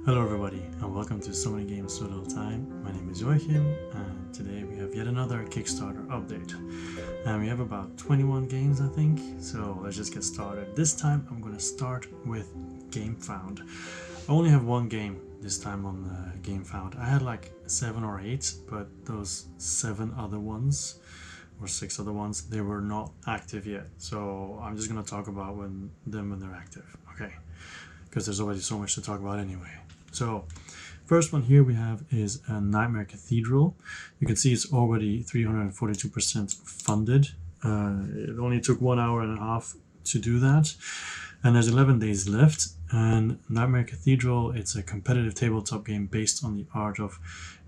Hello everybody and welcome to So Many Games So Little Time. My name is Joachim and today we have yet another Kickstarter update. And we have about 21 games I think, so let's just get started. This time I'm going to start with Gamefound. I only have one game this time on Gamefound. I had like 7 or 8, but those 7 other ones or 6 other ones, they were not active yet. So I'm just going to talk about them when they're active, okay? Because there's already so much to talk about anyway. So first one here we have is a Nightmare Cathedral. You can see it's already 342% funded. It only took 1 hour and a half to do that. And there's 11 days left. And Nightmare Cathedral, it's a competitive tabletop game based on the art of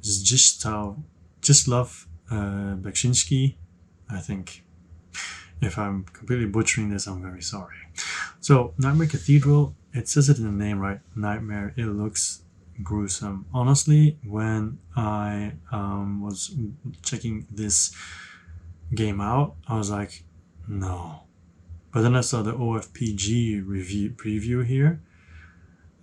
Zdzislaw Beksiński, I think. If I'm completely butchering this, I'm very sorry. So Nightmare Cathedral, it says it in the name, right? Nightmare. It looks gruesome. Honestly, when I was checking this game out, I was like, no. But then I saw the OFPG preview here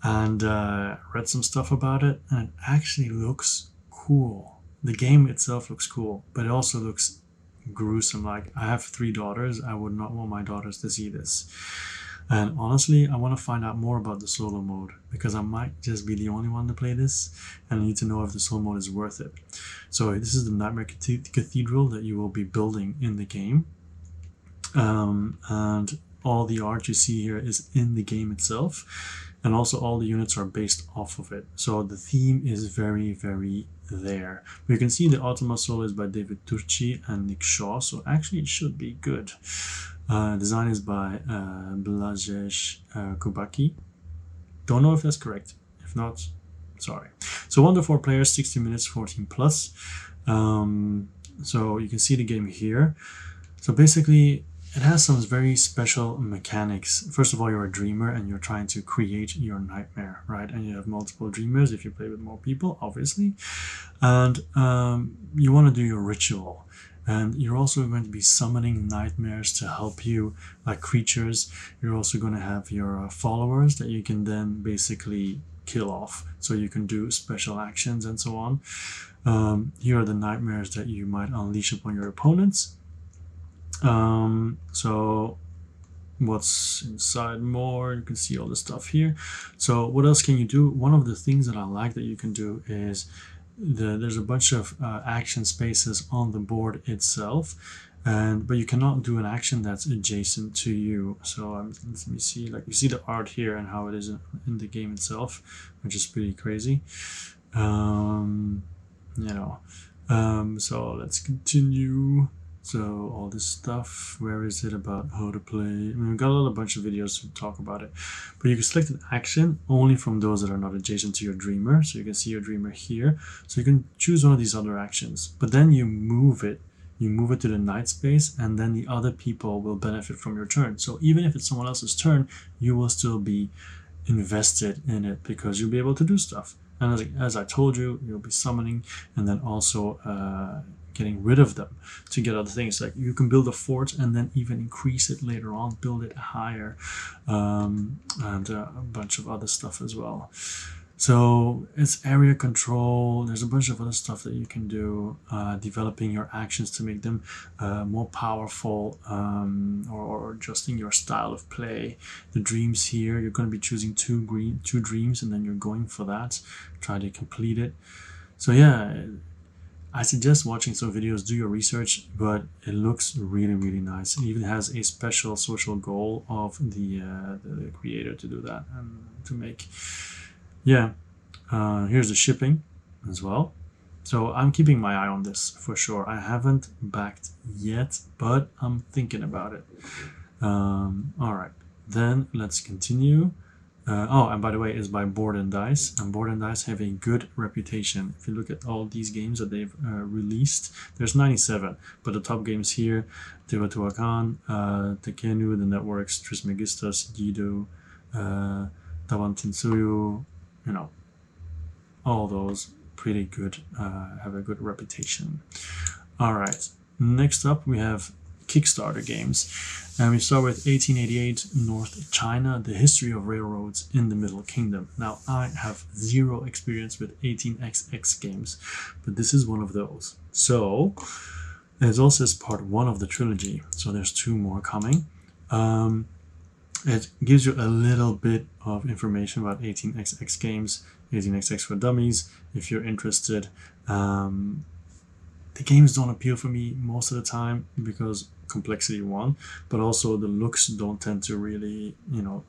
and read some stuff about it, and it actually looks cool. The game itself looks cool, but it also looks gruesome. Like, I have 3 daughters. I would not want my daughters to see this. And honestly, I want to find out more about the solo mode because I might just be the only one to play this, and I need to know if the solo mode is worth it. So this is the Nightmare Cathedral that you will be building in the game. And all the art you see here is in the game itself. And also all the units are based off of it. So the theme is very, very there. But you can see the Ultima Solo is by David Turci and Nick Shaw. So actually it should be good. Design is by Blažej Kubacki. Don't know if that's correct. If not, sorry. So 1 to 4 players, 60 minutes, 14 plus. So you can see the game here. So basically, it has some very special mechanics. First of all, you're a dreamer and you're trying to create your nightmare, right? And you have multiple dreamers if you play with more people, obviously. And you want to do your ritual. And you're also going to be summoning nightmares to help you, like creatures. You're also going to have your followers that you can then basically kill off. So you can do special actions and so on. Here are the nightmares that you might unleash upon your opponents. So what's inside more, you can see all the stuff here. So what else can you do? One of the things that I like that you can do is there's a bunch of action spaces on the board itself, but you cannot do an action that's adjacent to you. So let me see, like you see the art here and how it is in the game itself, which is pretty crazy. So let's continue. So all this stuff, where is it about how to play? I mean, we've got a bunch of videos to talk about it, but you can select an action only from those that are not adjacent to your dreamer. So you can see your dreamer here. So you can choose one of these other actions, but then you move it to the night space, and then the other people will benefit from your turn. So even if it's someone else's turn, you will still be invested in it because you'll be able to do stuff. And as I told you, you'll be summoning and then also getting rid of them to get other things. Like you can build a fort and then even increase it later on, build it higher, and a bunch of other stuff as well. So it's area control. There's a bunch of other stuff that you can do, developing your actions to make them more powerful, or adjusting your style of play. The dreams here, you're going to be choosing two dreams, and then you're going for that. Try to complete it. So yeah, I suggest watching some videos, do your research, but it looks really, really nice. It even has a special social goal of the creator to do that and to make. Yeah, here's the shipping as well. So I'm keeping my eye on this for sure. I haven't backed yet, but I'm thinking about it. All right, then let's continue. And by the way, it's by Board and Dice, and Board and Dice have a good reputation. If you look at all these games that they've released, there's 97, but the top games here: Teotihuacan, Tekenu, The Networks, Trismegistus, Guido, Tawantinsuyu, all those pretty good, have a good reputation. All right, next up we have Kickstarter games. And we start with 1888 North China, the history of railroads in the Middle Kingdom. Now, I have zero experience with 18XX games, but this is one of those. So, it also is part 1 of the trilogy, so there's 2 more coming. It gives you a little bit of information about 18XX games, 18XX for dummies, if you're interested. The games don't appeal for me most of the time because complexity 1, but also the looks don't tend to really,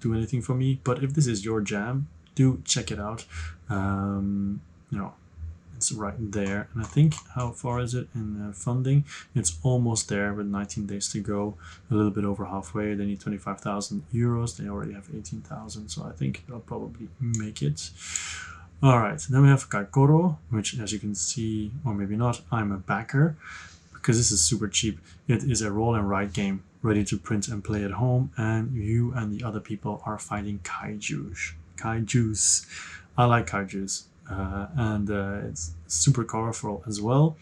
do anything for me. But if this is your jam, do check it out. It's right there. And I think, how far is it in funding? It's almost there with 19 days to go, a little bit over halfway. They need 25,000 euros. They already have 18,000, so I think they'll probably make it. All right, then we have Kaikoro, which, as you can see, or maybe not, I'm a backer because this is super cheap. It is a roll and write game ready to print and play at home, and you and the other people are fighting kaijus. I like kaijus, and it's super colorful as well.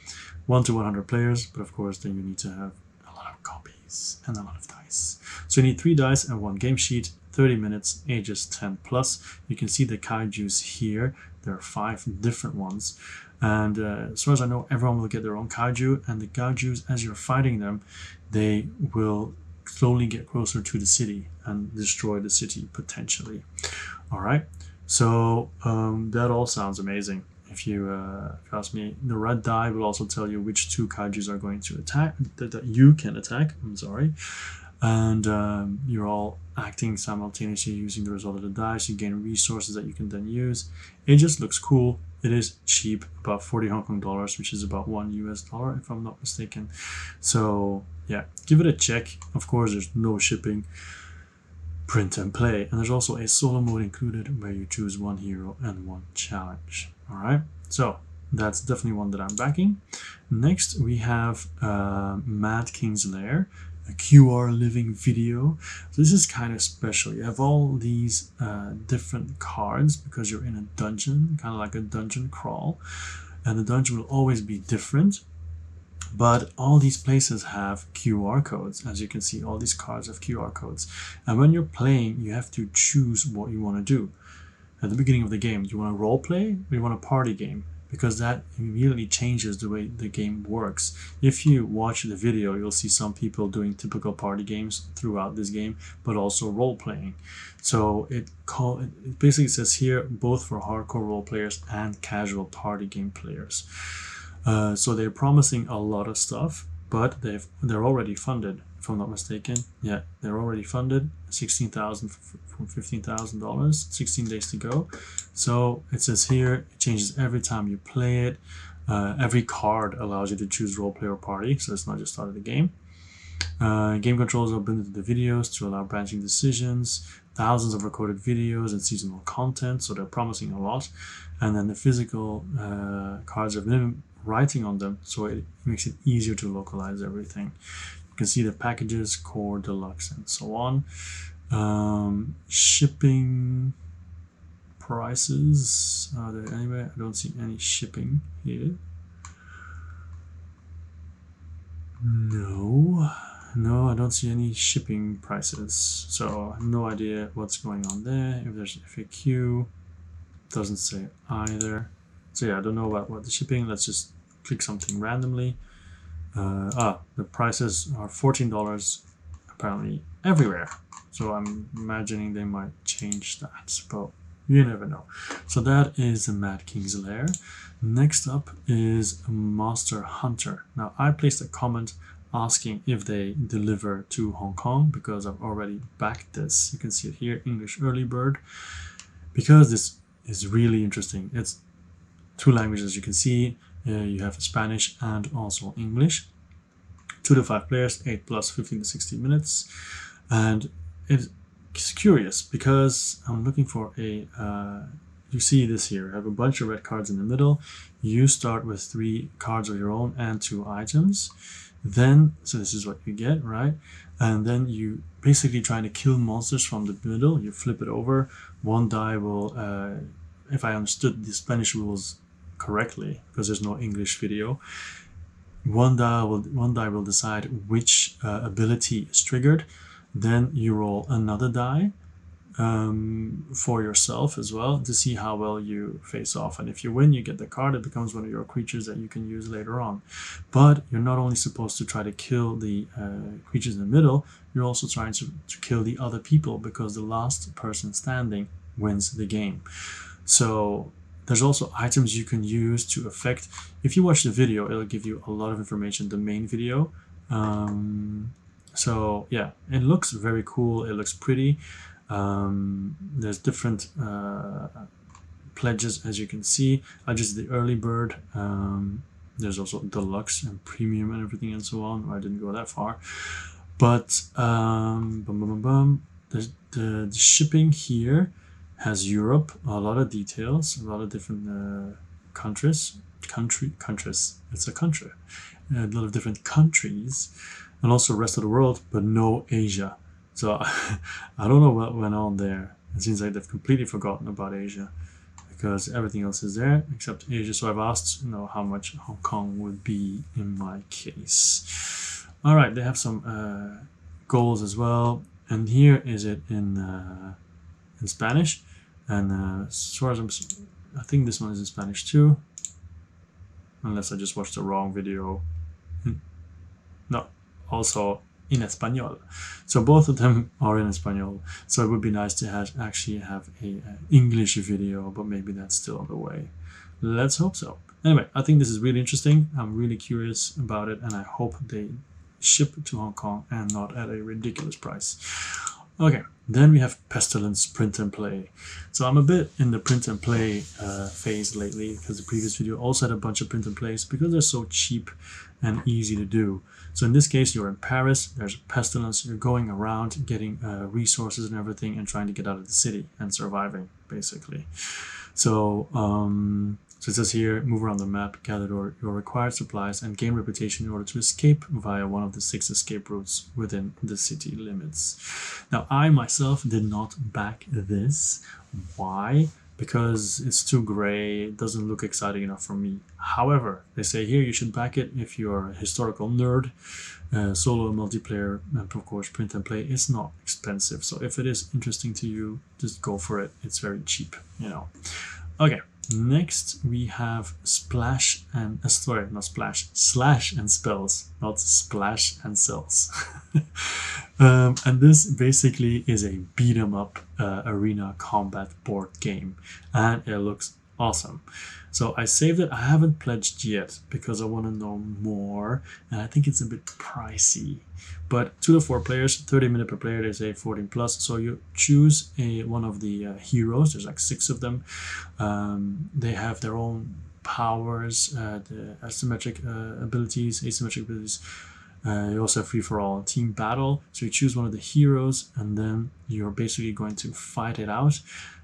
1 to 100 players, but of course then you need to have a lot of copies and a lot of dice. So you need 3 dice and 1 game sheet. 30 minutes, ages 10 plus. You can see the kaijus here. There are 5 different ones, and as far as I know, everyone will get their own kaiju, and the kaijus, as you're fighting them, they will slowly get closer to the city and destroy the city potentially. All right, so that all sounds amazing. If you ask me, the red die will also tell you which 2 kaijus are going to attack, that you can attack, I'm sorry. And you're all acting simultaneously using the result of the dice. You gain resources that you can then use. It just looks cool. It is cheap, about 40 Hong Kong dollars, which is about $1 US, if I'm not mistaken. So yeah, give it a check. Of course, there's no shipping. Print and play. And there's also a solo mode included where you choose 1 hero and 1 challenge. All right, so that's definitely one that I'm backing. Next, we have Mad King's Lair, a QR living video. So this is kind of special. You have all these different cards because you're in a dungeon, kind of like a dungeon crawl, and the dungeon will always be different, but all these places have QR codes. As you can see, all these cards have QR codes, and when you're playing, you have to choose what you want to do. At the beginning of the game, do you want to role play or you want a party game? Because that immediately changes the way the game works. If you watch the video, you'll see some people doing typical party games throughout this game, but also role-playing. So it basically says here, both for hardcore role players and casual party game players. So they're promising a lot of stuff, but they're already funded, if I'm not mistaken. Yeah, they're already funded, $16,000 from $15,000, 16 days to go. So it says here, it changes every time you play it. Every card allows you to choose roleplay or party, so it's not just start of the game. Game controls are built into the videos to allow branching decisions, thousands of recorded videos and seasonal content, so they're promising a lot. And then the physical cards have minimum writing on them, so it makes it easier to localize everything. You can see the packages, core, deluxe, and so on. Shipping prices, are there anywhere? I don't see any shipping here. No, I don't see any shipping prices, so I have no idea what's going on there. If there's FAQ, doesn't say either. So yeah, I don't know about what the shipping. Let's just click something randomly. The prices are $14 apparently everywhere. So I'm imagining they might change that, but you never know. So that is the Mad King's Lair. Next up is Monster Hunter. Now I placed a comment asking if they deliver to Hong Kong because I've already backed this. You can see it here, English early bird, because this is really interesting. It's 2 languages, you can see. You have Spanish and also English. 2 to 5 players, 8 plus 15 to 60 minutes. And it's curious because I'm looking for a, you see this here, I have a bunch of red cards in the middle. You start with 3 cards of your own and 2 items. Then, so this is what you get, right? And then you basically trying to kill monsters from the middle. You flip it over. 1 die will, if I understood the Spanish rules correctly, because there's no English video, one die will decide which ability is triggered. Then you roll another die for yourself as well to see how well you face off, and if you win, you get the card. It becomes one of your creatures that you can use later on. But you're not only supposed to try to kill the creatures in the middle, you're also trying to kill the other people, because the last person standing wins the game. So there's also items you can use to affect. If you watch the video, it'll give you a lot of information, the main video. So yeah, it looks very cool, it looks pretty. There's different pledges, as you can see. I just did the early bird. There's also deluxe and premium and everything and so on. I didn't go that far, but the shipping here has Europe, a lot of details, a lot of different countries. It's a country, a lot of different countries, and also rest of the world, but no Asia. So I don't know what went on there. It seems like they've completely forgotten about Asia, because everything else is there except Asia. So I've asked, how much Hong Kong would be in my case. All right, they have some goals as well, and here is it in Spanish. And as far as I think this one is in Spanish too, unless I just watched the wrong video. No, also in Espanol. So both of them are in Espanol. So it would be nice to actually have a English video, but maybe that's still on the way. Let's hope so. Anyway, I think this is really interesting. I'm really curious about it, and I hope they ship to Hong Kong and not at a ridiculous price. Okay, then we have Pestilence print and play. So I'm a bit in the print and play phase lately, because the previous video also had a bunch of print and plays because they're so cheap and easy to do. So in this case, you're in Paris, there's Pestilence, you're going around getting resources and everything and trying to get out of the city and surviving, basically. So, so it says here, move around the map, gather your required supplies and gain reputation in order to escape via one of the 6 escape routes within the city limits. Now, I myself did not back this. Why? Because it's too gray, it doesn't look exciting enough for me. However, they say here you should back it if you're a historical nerd. Solo multiplayer, and of course print and play is not expensive. So if it is interesting to you, just go for it. It's very cheap, Okay. Next, we have Slash and Spells, not Splash and Cells. And this basically is a beat 'em up arena combat board game, and it looks awesome. So I saved it. I haven't pledged yet because I want to know more, and I think it's a bit pricey. But 2 to 4 players, 30 minutes per player, they say 14 plus. So you choose one of the heroes. There's like 6 of them. They have their own powers, the asymmetric abilities, asymmetric abilities. You also have free for all team battle. So you choose one of the heroes, and then you're basically going to fight it out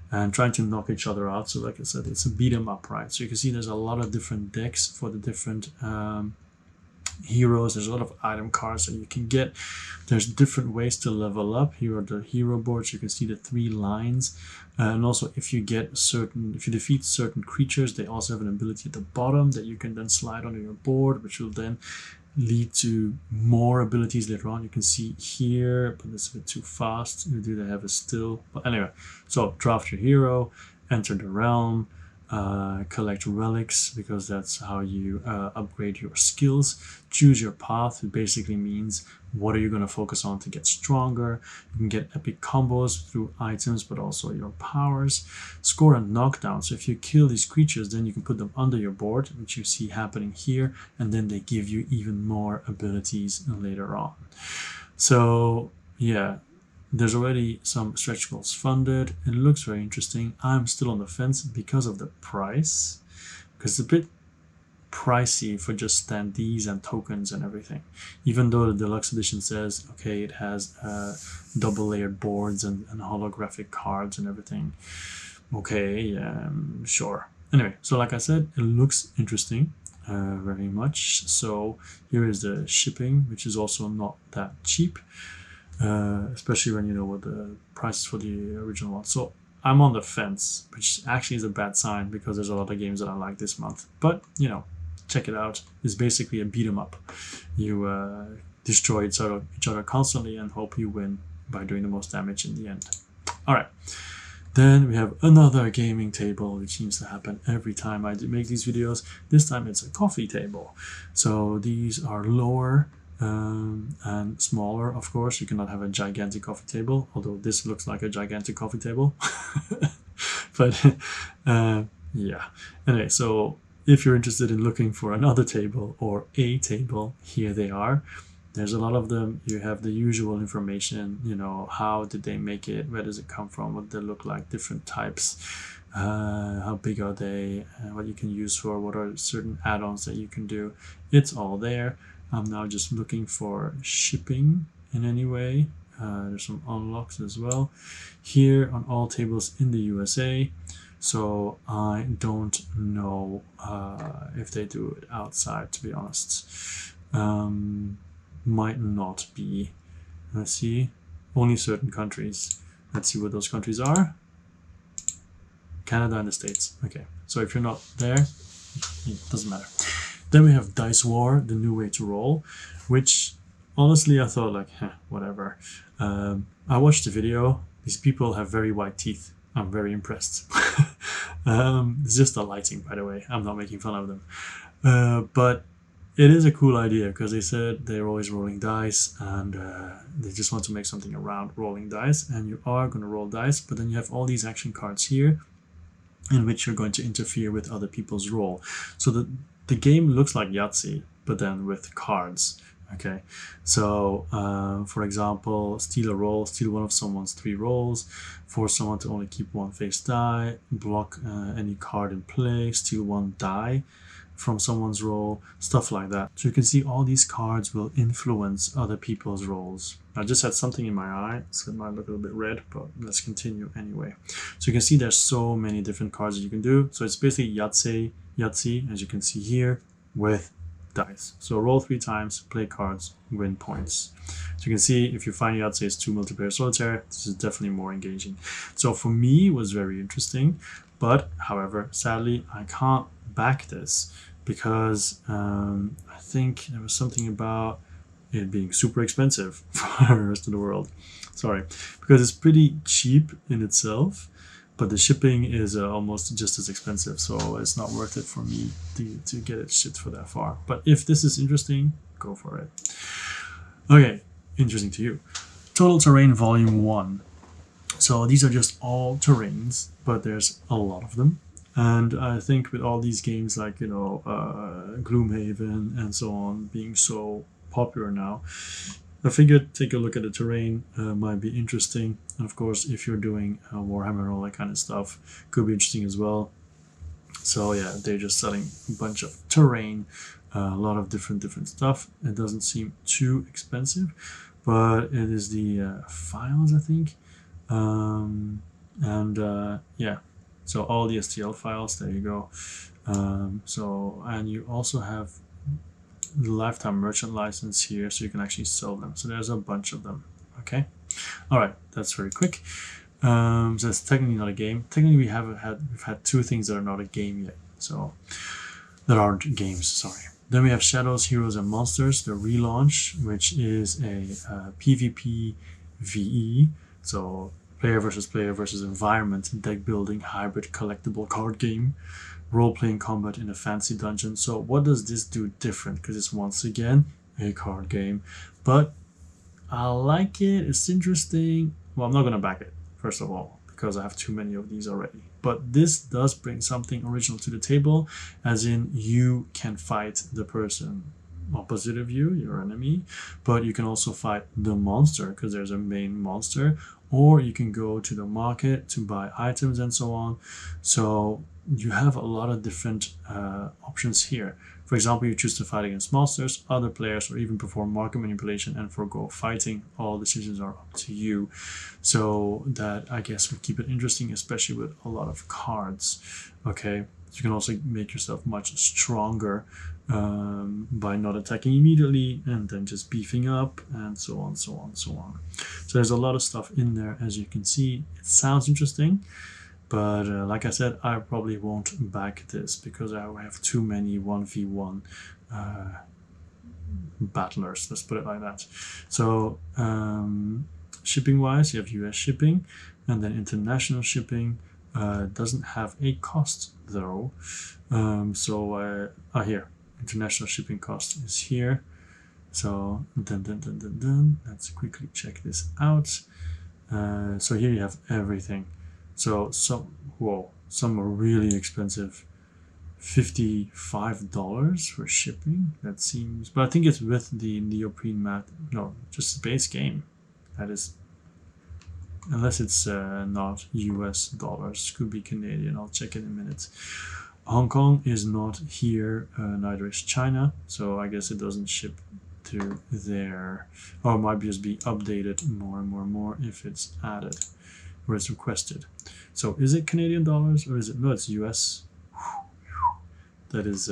and trying to knock each other out. So like I said, it's a beat 'em up, right? So you can see there's a lot of different decks for the different heroes. There's a lot of item cards that you can get. There's different ways to level up. Here are the hero boards. You can see the 3 lines, and also if you defeat certain creatures, they also have an ability at the bottom that you can then slide onto your board, which will then lead to more abilities later on. You can see here, but it's a bit too fast. You do have a still, but anyway. So draft your hero, enter the realm, collect relics, because that's how you upgrade your skills. Choose your path. It basically means what are you going to focus on to get stronger. You can get epic combos through items, but also your powers. Score a knockdown. So if you kill these creatures, then you can put them under your board, which you see happening here, and then they give you even more abilities later on. So yeah, there's already some stretch goals funded. It looks very interesting. I'm still on the fence because of the price, because it's a bit pricey for just standees and tokens and everything. Even though the deluxe edition says, okay, it has double layered boards and holographic cards and everything. Okay, sure. Anyway, so like I said, it looks interesting, very much. So here is the shipping, which is also not that cheap. Especially when you know what the price is for the original one. So I'm on the fence, which actually is a bad sign because there's a lot of games that I like this month. But check it out. It's basically a beat 'em up. You destroy each other constantly and hope you win by doing the most damage in the end. All right. Then we have another gaming table, which seems to happen every time I make these videos. This time it's a coffee table. So these are lower and smaller, of course. You cannot have a gigantic coffee table, although this looks like a gigantic coffee table. But yeah. Anyway, so if you're interested in looking for another table or a table, here they are. There's a lot of them. You have the usual information, you know, how did they make it, where does it come from, what they look like, different types, how big are they, what you can use for, what are certain add-ons that you can do. It's all there. I'm now just looking for shipping in any way. There's some unlocks as well here on all tables in the USA. So I don't know if they do it outside, to be honest. Might not be. Let's see. Only certain countries. Let's see what those countries are. Canada and the States. Okay. So if you're not there, it doesn't matter. Then we have Dice War, the new way to roll, which honestly I thought like, whatever. I watched the video. These people have very white teeth. I'm very impressed. It's just the lighting, by the way. I'm not making fun of them. But it is a cool idea because they said they're always rolling dice and they just want to make something around rolling dice, and you are going to roll dice, but then you have all these action cards here in which you're going to interfere with other people's roll. So the game looks like Yahtzee, but then with cards. Okay, so for example, steal a roll, steal one of someone's 3 rolls, force someone to only keep 1 face die, block any card in play, steal 1 die from someone's roll, stuff like that. So you can see all these cards will influence other people's rolls. I just had something in my eye, so it might look a little bit red, but let's continue anyway. So you can see there's so many different cards that you can do. So it's basically Yahtzee, as you can see here, with dice. So roll 3 times, play cards, win points. So you can see if you find Yahtzee is 2 multiplayer solitaire, this is definitely more engaging. So for me, it was very interesting, but however, sadly, I can't back this because I think there was something about it being super expensive for the rest of the world. Sorry, because it's pretty cheap in itself, but the shipping is almost just as expensive, so it's not worth it for me to get it shipped for that far. But if this is interesting, go for it. Okay, interesting to you. Total Terrain Volume 1. So these are just all terrains, but there's a lot of them. And I think with all these games like, you know, Gloomhaven and so on being so popular now, I figured take a look at the terrain, might be interesting. And of course, if you're doing Warhammer and all that kind of stuff, could be interesting as well. So yeah, they're just selling a bunch of terrain, a lot of different stuff. It doesn't seem too expensive, but it is the files, I think. Yeah. So all the STL files, there you go. And you also have the lifetime merchant license here, so you can actually sell them. So there's a bunch of them. Okay. All right, that's very quick. So it's technically not a game. Technically, we've had 2 things that are not a game yet. So that aren't games. Sorry. Then we have Shadows, Heroes, and Monsters, the relaunch, which is a PvP VE. So player versus environment, deck building, hybrid collectible card game, role-playing combat in a fancy dungeon. So what does this do different? Because it's once again a card game, but I like it. It's interesting. Well, I'm not going to back it, first of all, because I have too many of these already. But this does bring something original to the table, as in you can fight the person opposite of you, your enemy, but you can also fight the monster because there's a main monster, or you can go to the market to buy items and so on. So you have a lot of different options here. For example, you choose to fight against monsters, other players, or even perform market manipulation and forego fighting. All decisions are up to you. So that, I guess, would keep it interesting, especially with a lot of cards. Okay, you can also make yourself much stronger by not attacking immediately and then just beefing up and so on, so on, so on. So there's a lot of stuff in there, as you can see. It sounds interesting. But like I said, I probably won't back this because I have too many 1v1 battlers, let's put it like that. So shipping wise, you have US shipping, and then international shipping doesn't have a cost though. Here, international shipping cost is here. So let's quickly check this out. So here you have everything. So some are really expensive. $55 for shipping. That seems, but I think it's with the neoprene mat. No, just the base game. That is, unless it's not US dollars, could be Canadian. I'll check in a minute. Hong Kong is not here, neither is China, so I guess it doesn't ship to there, or it might just be updated more and more if it's added or it's requested. So is it Canadian dollars or is it, no, it's US. That is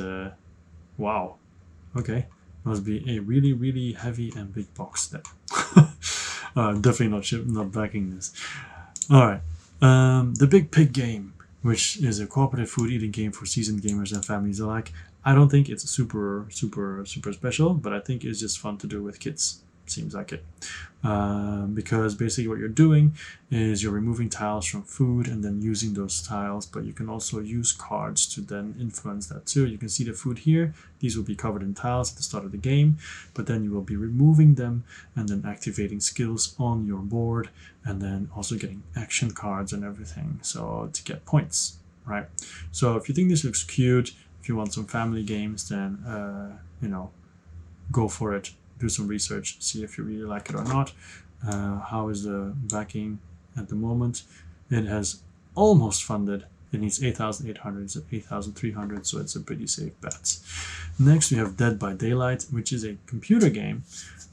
wow, okay, must be a really heavy and big box then. Definitely not backing this. All right, the Big Pig game, which is a cooperative food eating game for seasoned gamers and families alike. I don't think it's super special, but I think it's just fun to do with kids. Seems like it. Because basically what you're doing is you're removing tiles from food and then using those tiles, but you can also use cards to then influence that too. You can see the food here. These will be covered in tiles at the start of the game, but then you will be removing them and then activating skills on your board and then also getting action cards and everything, so to get points, right? So if you think this looks cute, if you want some family games, then you know, go for it. Do some research, see if you really like it or not. How is the backing at the moment? It has almost funded. It needs 8,800, it's at 8,300, so it's a pretty safe bet. Next we have Dead by Daylight, which is a computer game,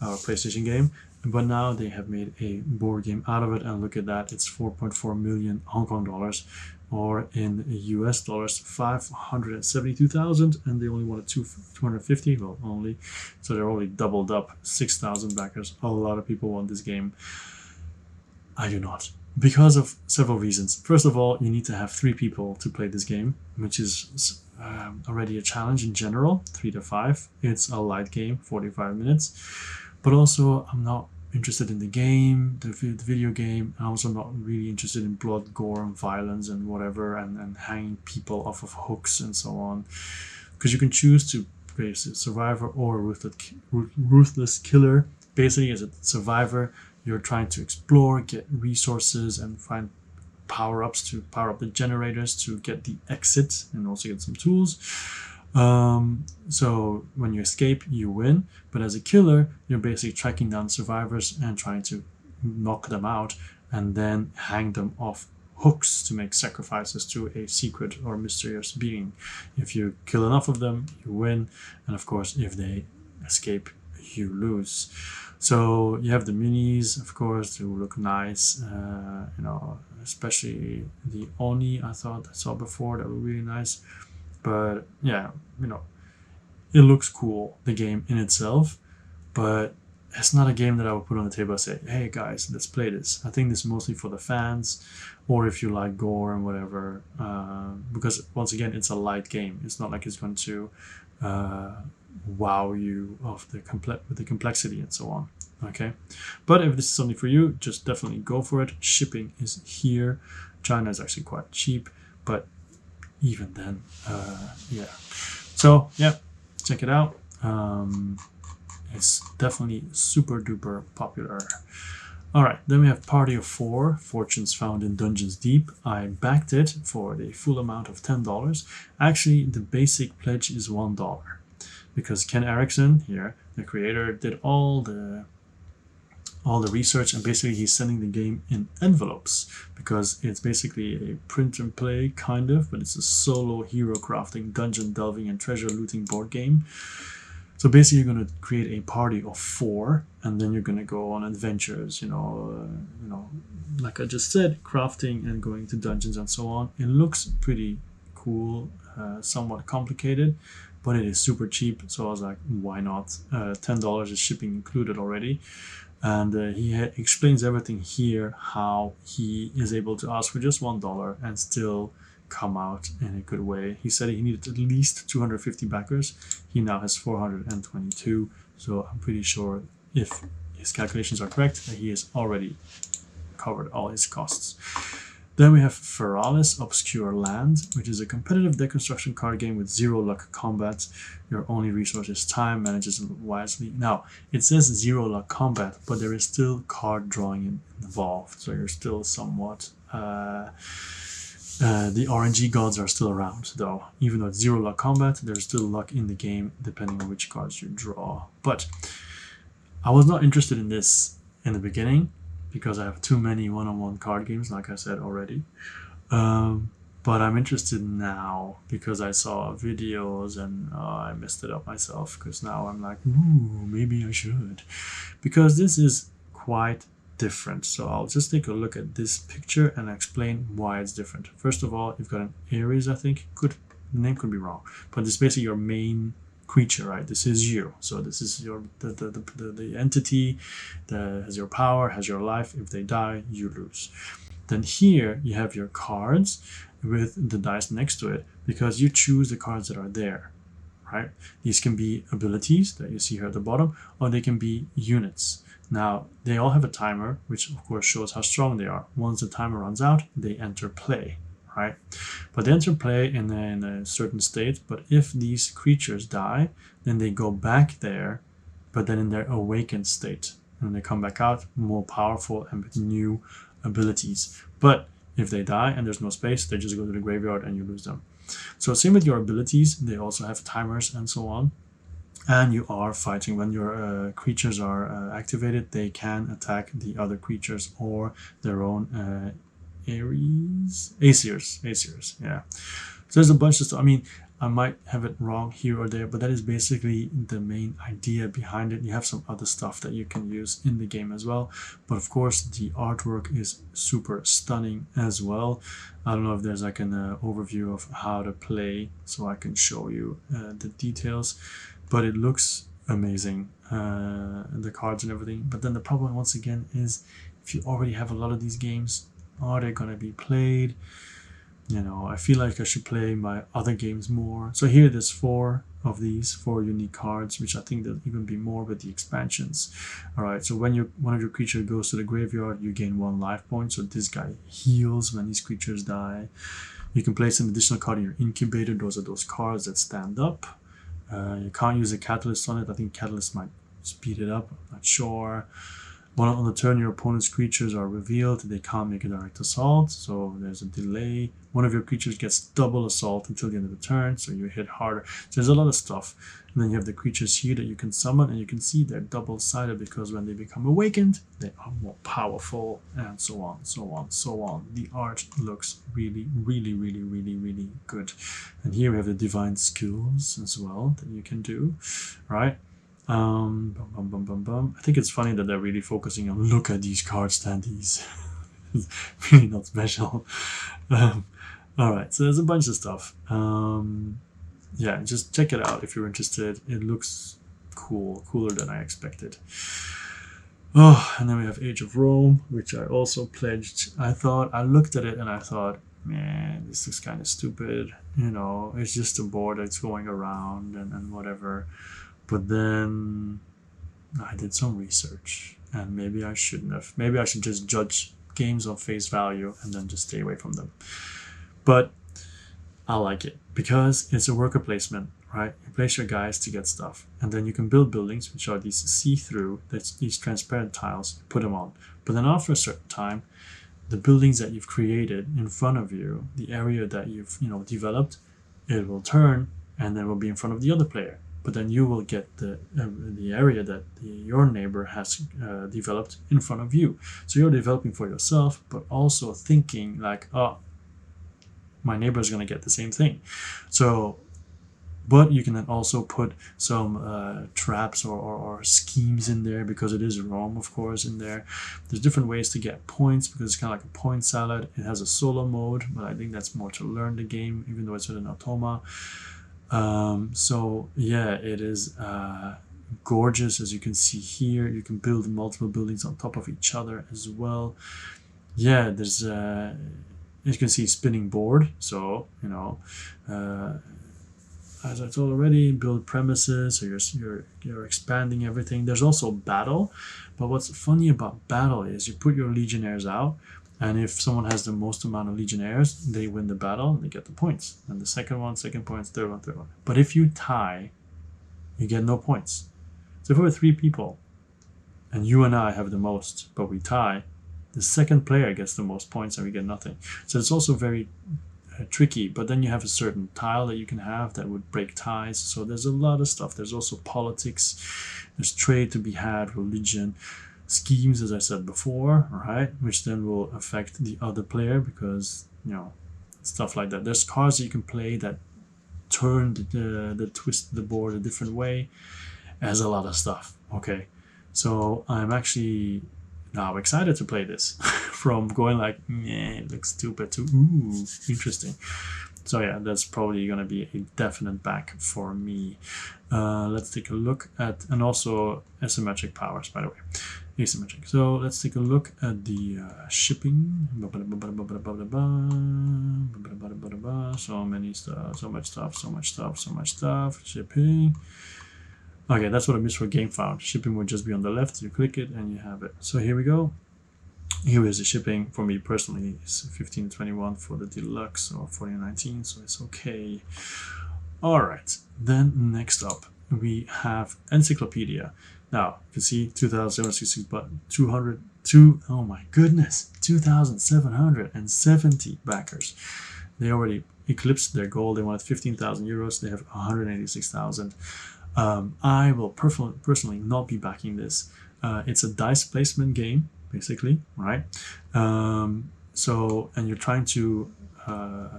or PlayStation game, but now they have made a board game out of it, and look at that, it's 4.4 million Hong Kong dollars, or in US dollars 572,000, and they only wanted 250, well, only, so they're only doubled up, 6,000 backers. A lot of people want this game. I do not, because of several reasons. First of all, you need to have 3 people to play this game, which is already a challenge in general. 3 to 5. It's a light game, 45 minutes, but also I'm not interested in the game, the video game. I'm also not really interested in blood, gore, and violence and whatever, and hanging people off of hooks and so on. Because you can choose to play as a survivor or a ruthless killer. Basically, as a survivor, you're trying to explore, get resources, and find power-ups to power up the generators to get the exit and also get some tools. So when you escape, you win, but as a killer, you're basically tracking down survivors and trying to knock them out and then hang them off hooks to make sacrifices to a secret or mysterious being. If you kill enough of them, you win, and of course if they escape, you lose. So you have the minis, of course, to look nice, you know, especially the Oni I saw before, that were really nice. But yeah, you know, it looks cool, the game in itself, but it's not a game that I would put on the table and say, hey guys, let's play this. I think this is mostly for the fans, or if you like gore and whatever, because once again, it's a light game. It's not like it's going to wow you with the complexity and so on. Okay, but if this is something for you, just definitely go for it. Shipping is here. China is actually quite cheap, but even then, yeah. So yeah, check it out. It's definitely super duper popular. All right, then we have Party of 4, Fortunes Found in Dungeons Deep. I backed it for the full amount of $10. Actually, the basic pledge is $1 because Ken Erickson here, the creator, did all the research, and basically he's sending the game in envelopes because it's basically a print and play kind of, but it's a solo hero crafting, dungeon delving, and treasure looting board game. So basically you're going to create a party of 4, and then you're going to go on adventures, you know, like I just said, crafting and going to dungeons and so on. It looks pretty cool, somewhat complicated, but it is super cheap. So I was like, why not? $10 is shipping included already. And he explains everything here, how he is able to ask for just $1 and still come out in a good way. He said he needed at least 250 backers. He now has 422, so I'm pretty sure, if his calculations are correct, that he has already covered all his costs. Then we have Feralis, Obscure Land, which is a competitive deck construction card game with 0 luck combat. Your only resource is time, manages it wisely. Now, it says 0 luck combat, but there is still card drawing involved, so you're still somewhat... the RNG gods are still around, though. Even though it's 0 luck combat, there's still luck in the game, depending on which cards you draw. But I was not interested in this in the beginning, because I have too many one-on-one card games, like I said already. But I'm interested now because I saw videos and I messed it up myself, because now I'm like, ooh, maybe I should. Because this is quite different. So I'll just take a look at this picture and explain why it's different. First of all, you've got an Ares, I think. The name could be wrong, but it's basically your main creature, right? This is you. So this is your the entity that has your power, has your life. If they die, you lose. Then here you have your cards with the dice next to it, because you choose the cards that are there, right? These can be abilities that you see here at the bottom, or they can be units. Now, they all have a timer, which of course shows how strong they are. Once the timer runs out, they enter play, right? But they enter play in a certain state, but if these creatures die, then they go back there, but then in their awakened state. And they come back out more powerful and with new abilities. But if they die and there's no space, they just go to the graveyard and you lose them. So same with your abilities, they also have timers and so on. And you are fighting. When your creatures are activated, they can attack the other creatures or their own Aesirs, yeah. So there's a bunch of stuff. I mean, I might have it wrong here or there, but that is basically the main idea behind it. You have some other stuff that you can use in the game as well. But of course, the artwork is super stunning as well. I don't know if there's like an overview of how to play, so I can show you the details. But it looks amazing, the cards and everything. But then the problem, once again, is if you already have a lot of these games, are they going to be played? You know, I feel like I should play my other games more. So here there's 4 of these, 4 unique cards, which I think there'll even be more with the expansions. All right, so when one of your creatures goes to the graveyard, you gain 1 life point. So this guy heals when these creatures die. You can place an additional card in your incubator. Those are those cards that stand up. You can't use a catalyst on it. I think catalyst might speed it up. I'm not sure. On the turn, your opponent's creatures are revealed. They can't make a direct assault, so there's a delay. One of your creatures gets double assault until the end of the turn, so you hit harder. So there's a lot of stuff. And then you have the creatures here that you can summon, and you can see they're double-sided because when they become awakened, they are more powerful, and so on, so on, so on. The art looks really, really, really, really, really good. And here we have the divine skills as well that you can do, right? I think it's funny that they're really focusing on look at these card standees. It's really not special. Alright, so there's a bunch of stuff. Yeah, just check it out if you're interested. It looks cool, cooler than I expected. Oh, and then we have Age of Rome, which I also pledged. I looked at it and I thought, man, this looks kind of stupid. You know, it's just a board that's going around and whatever. But then I did some research, and maybe I shouldn't have. Maybe I should just judge games on face value and then just stay away from them. But I like it because it's a worker placement, right? You place your guys to get stuff, and then you can build buildings, which are these see-through, that's these transparent tiles, put them on. But then after a certain time, the buildings that you've created in front of you, the area that you've developed, it will turn and then will be in front of the other player. But then you will get the area that your neighbor has developed in front of you. So you're developing for yourself, but also thinking like, oh, my neighbor is going to get the same thing. So, but you can then also put some traps or schemes in there, because it is Rome, of course, in there. There's different ways to get points, because it's kind of like a point salad. It has a solo mode, but I think that's more to learn the game, even though it's with an automa. So yeah, it is gorgeous, as you can see here. You can build multiple buildings on top of each other as well. Yeah, there's as you can see, spinning board. So you know, as I told already, build premises. So you're expanding everything. There's also battle, but what's funny about battle is you put your legionnaires out, and if someone has the most amount of legionnaires, they win the battle. They get the points. And the second one, second points, third one, third one. But if you tie, you get no points. So if we're 3 people, and you and I have the most, but we tie, the second player gets the most points and we get nothing. So it's also very tricky, but then you have a certain tile that you can have that would break ties. So there's a lot of stuff. There's also politics, there's trade to be had, religion, schemes, as I said before, right, which then will affect the other player, because you know, stuff like that. There's cards that you can play that turn the twist the board a different way. As a lot of stuff. Okay, so I'm actually now excited to play this from going like, meh, it looks stupid, to ooh, interesting. So yeah, that's probably going to be a definite back for me. Let's take a look at, and also asymmetric powers, by the way, asymmetric. So let's take a look at the shipping. So many stuff, so much stuff, so much stuff, so much stuff. Shipping. Okay, that's what I missed for Gamefound. Shipping would just be on the left. You click it and you have it. So here we go. Here is the shipping. For me personally, it's 1521 for the deluxe, or 1419, so it's okay. All right, then next up we have Encyclopedia. Now you can see 2,766, but 202. Oh my goodness, 2,770 backers. They already eclipsed their goal. They wanted 15,000 euros. They have 186,000. I will personally not be backing this. It's a dice placement game, basically, right? So, and you're trying to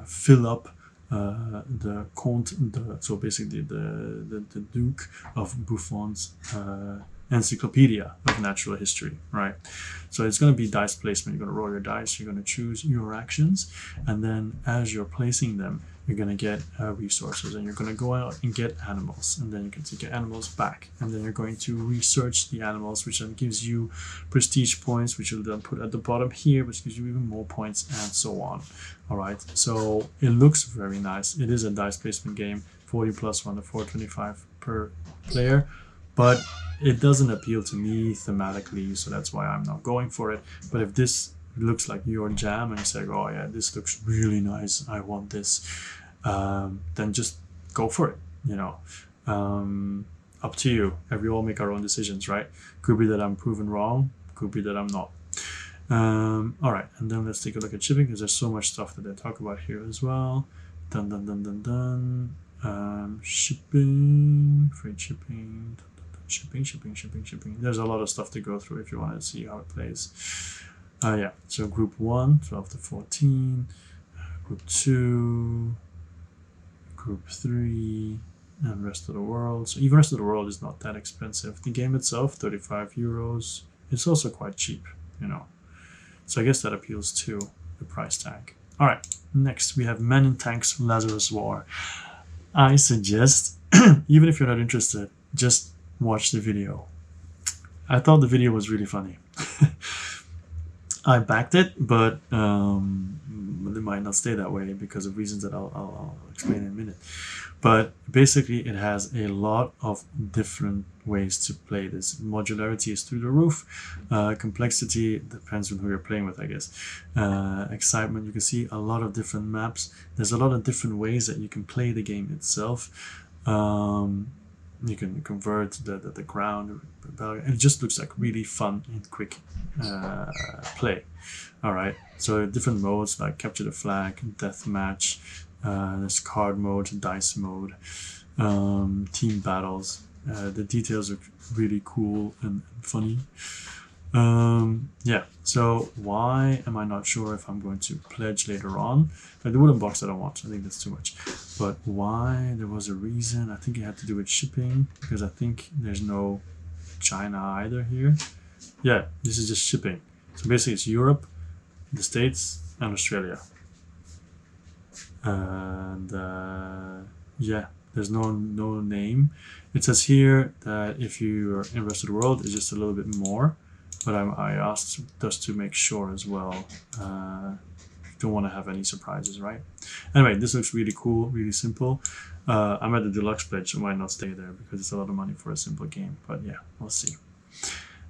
fill up the Comte, so basically the Duke of Buffon's Encyclopedia of Natural History, right? So it's going to be dice placement. You're going to roll your dice, you're going to choose your actions, and then as you're placing them, you're going to get resources, and you're going to go out and get animals, and then you can take your animals back, and then you're going to research the animals, which then gives you prestige points, which you'll then put at the bottom here, which gives you even more points, and so on. All right, so it looks very nice. It is a dice placement game, 40 plus 1 to 425 per player, but it doesn't appeal to me thematically, so that's why I'm not going for it. But if this looks like your jam and you say, oh yeah, this looks really nice, I want this, then just go for it, you know. Up to you. We all make our own decisions, right? Could be that I'm proven wrong, could be that I'm not. All right, and then let's take a look at shipping, because there's so much stuff that I talk about here as well. Dun dun dun dun dun. Shipping, freight shipping, shipping. There's a lot of stuff to go through if you want to see how it plays. Yeah, so group 1, 12 to 14, group 2, group 3, and rest of the world. So even rest of the world is not that expensive. The game itself, 35 euros. It's also quite cheap, you know. So I guess that appeals to the price tag. All right, next we have Men in Tanks Lazarus War. I suggest, even if you're not interested, just watch the video. I thought the video was really funny. I backed it, but it might not stay that way because of reasons that I'll explain in a minute. But basically, it has a lot of different ways to play this. Modularity is through the roof. Complexity depends on who you're playing with, I guess. Excitement, you can see a lot of different maps. There's a lot of different ways that you can play the game itself. You can convert the ground. It just looks like really fun and quick play. All right, so different modes like capture the flag, deathmatch. There's card mode, dice mode, team battles. The details are really cool and funny. Yeah, so why am I not sure if I'm going to pledge later on? Like the wooden box I don't want, I think that's too much. But why? There was a reason. I think it had to do with shipping, because I think there's no China either here. Yeah, this is just shipping. So basically it's Europe, the States, and Australia. And yeah, There's no name. It says here that if you are in Rest of the World, it's just a little bit more. But I asked just to make sure as well. Don't want to have any surprises, right? Anyway, this looks really cool, really simple. I'm at the deluxe pledge, so why not stay there, because it's a lot of money for a simple game. But yeah, we'll see.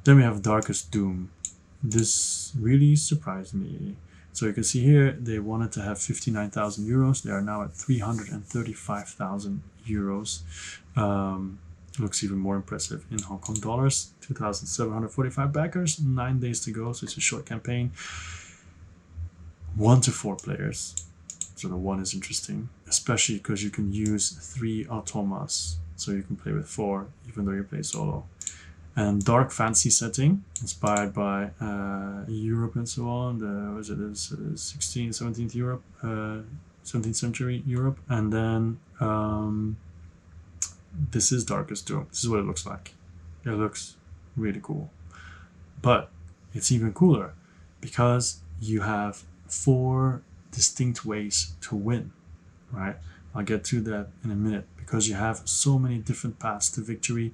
Then we have Darkest Doom. This really surprised me. So you can see here, they wanted to have 59,000 euros. They are now at 335,000 euros. Looks even more impressive in Hong Kong dollars. 2,745 backers, 9 days to go, so it's a short campaign. 1 to 4 players. So the 1 is interesting, especially because you can use 3 automas. So you can play with 4, even though you play solo. And dark fantasy setting, inspired by Europe and so on. Was it 16th, 17th Europe, 17th century Europe, and then this is Darkest Doom. This is what it looks like. It looks really cool, but it's even cooler because you have 4 distinct ways to win. Right? I'll get to that in a minute. Because you have so many different paths to victory.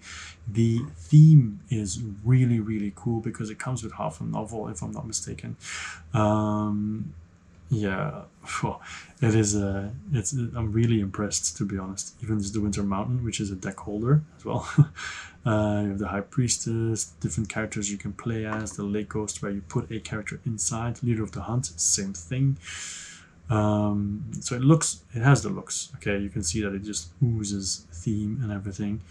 The theme is really, really cool because it comes with half a novel, if I'm not mistaken. Yeah, it is. I'm really impressed, to be honest. Even just the Winter Mountain, which is a deck holder as well. You have the High Priestess, different characters you can play as. The Lake Ghost, where you put a character inside. Leader of the Hunt, same thing. So it has the looks. Okay, you can see that it just oozes theme and everything.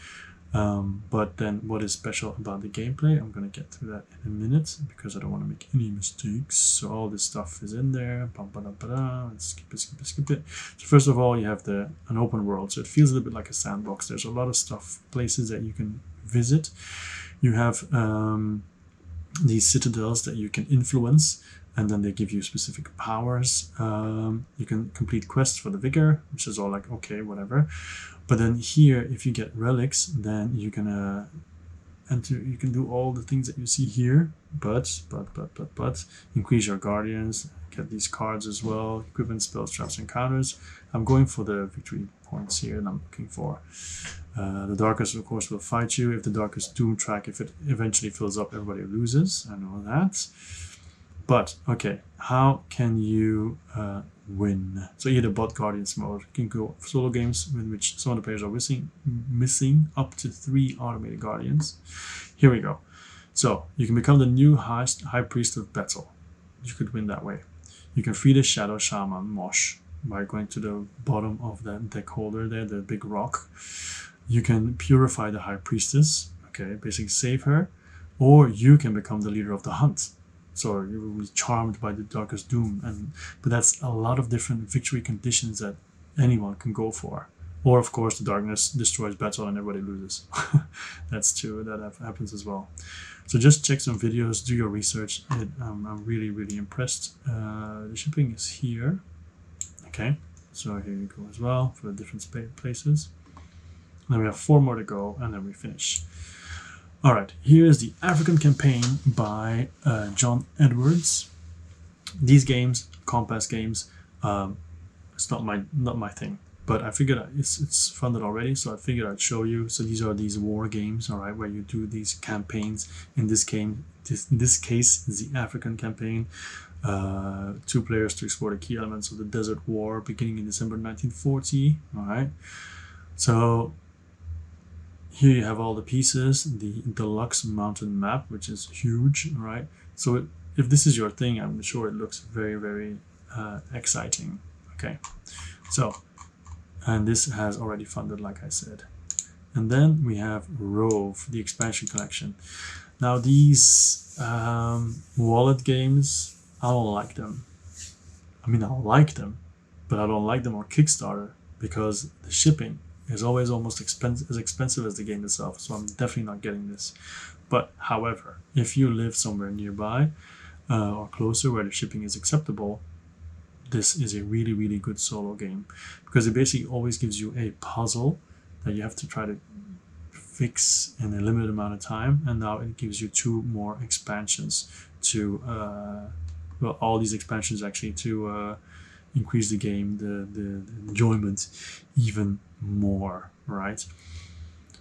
But then what is special about the gameplay, I'm going to get to that in a minute because I don't want to make any mistakes. So all this stuff is in there. Let's skip it. So first of all, you have an open world. So it feels a little bit like a sandbox. There's a lot of stuff, places that you can visit. You have these citadels that you can influence. And then they give you specific powers. You can complete quests for the Vicar, which is all like, okay, whatever. But then here, if you get relics, then you can enter. You can do all the things that you see here. But increase your guardians, get these cards as well. Equipment, spells, traps, encounters. I'm going for the victory points here, and I'm looking for the Darkest, of course, will fight you. If the Darkest Doom track, if it eventually fills up, everybody loses. I know that. But, okay, how can you win? So you hit a bot guardians mode. You can go solo games in which some of the players are missing up to 3 automated guardians. Here we go. So you can become the new High Priest of Battle. You could win that way. You can free the Shadow Shaman Mosh by going to the bottom of that deck holder there, the big rock. You can purify the High Priestess, okay, basically save her, or you can become the leader of the hunt. So you will be charmed by the Darkest Doom, but that's a lot of different victory conditions that anyone can go for. Or of course, the darkness destroys battle and everybody loses. That's true. That happens as well. So just check some videos, do your research. I'm really, really impressed. The shipping is here. Okay, so here you go as well for the different places. Then we have 4 more to go, and then we finish. All right, here is the African campaign by John Edwards. These games, Compass games, it's not my thing, but I figured it's funded already, so I figured I'd show you. So these are these war games, all right, where you do these campaigns. In this case, is the African campaign. 2 players to explore the key elements of the Desert War, beginning in December 1940. All right, so. Here you have all the pieces, the deluxe mountain map, which is huge, right? So if this is your thing, I'm sure it looks very, very exciting. Okay, so, and this has already funded, like I said. And then we have Rove, the expansion collection. Now these wallet games, I don't like them. I mean, I like them, but I don't like them on Kickstarter because the shipping is always almost as expensive as the game itself, so I'm definitely not getting this. But however, if you live somewhere nearby or closer where the shipping is acceptable, this is a really, really good solo game because it basically always gives you a puzzle that you have to try to fix in a limited amount of time, and now it gives you 2 more expansions to well, all these expansions actually to increase the game, the enjoyment even more, right?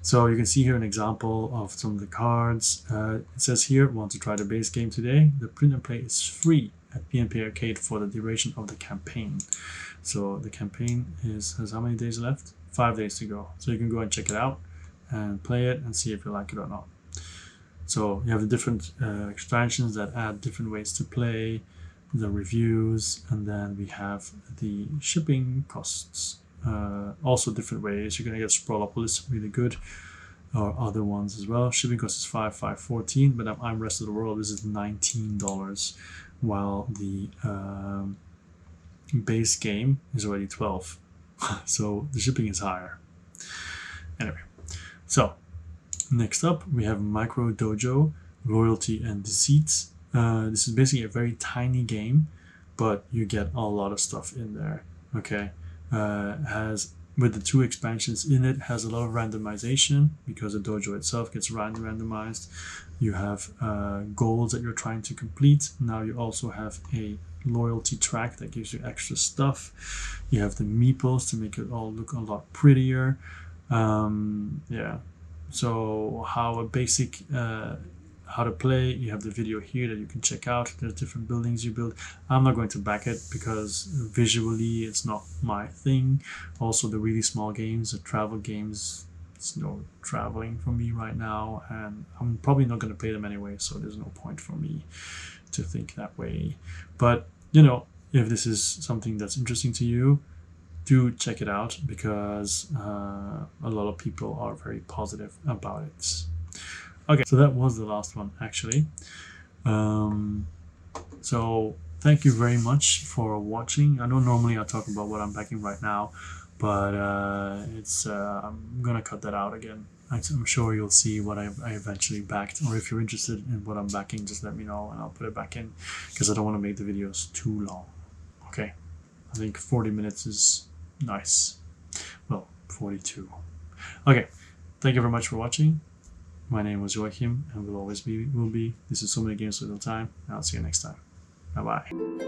So you can see here an example of some of the cards. It says here, want to try the base game today? The print and play is free at PNP Arcade for the duration of the campaign. So the campaign has how many days left? 5 days to go. So you can go and check it out and play it and see if you like it or not. So you have the different expansions that add different ways to play, the reviews, and then we have the shipping costs. Also different ways. You're gonna get Sprawlopolis, really good, or other ones as well. Shipping cost is $5.14, but I'm rest of the world. This is $19, while the base game is already $12. So the shipping is higher. Anyway, so next up we have Micro Dojo, Royalty and Deceit. This is basically a very tiny game, but you get a lot of stuff in there. Okay, has with the 2 expansions in it, has a lot of randomization because the dojo itself gets randomized. You have goals that you're trying to complete. Now you also have a loyalty track that gives you extra stuff. You have the meeples to make it all look a lot prettier. Yeah, so how a basic how to play, you have the video here that you can check out. There's different buildings you build. I'm not going to back it because visually it's not my thing. Also the really small games, the travel games, it's no traveling for me right now, and I'm probably not going to play them anyway, so there's no point for me to think that way. But you know, if this is something that's interesting to you, do check it out, because a lot of people are very positive about it. Okay, so that was the last one actually. So thank you very much for watching. I know normally I talk about what I'm backing right now, but I'm gonna cut that out again. I'm sure you'll see what I eventually backed, or if you're interested in what I'm backing, just let me know and I'll put it back in, because I don't want to make the videos too long. Okay, I think 40 minutes is nice. Well, 42. Okay, thank you very much for watching. My name was Joachim, and will be. This is So Many Games, So Little Time. I'll see you next time. Bye bye.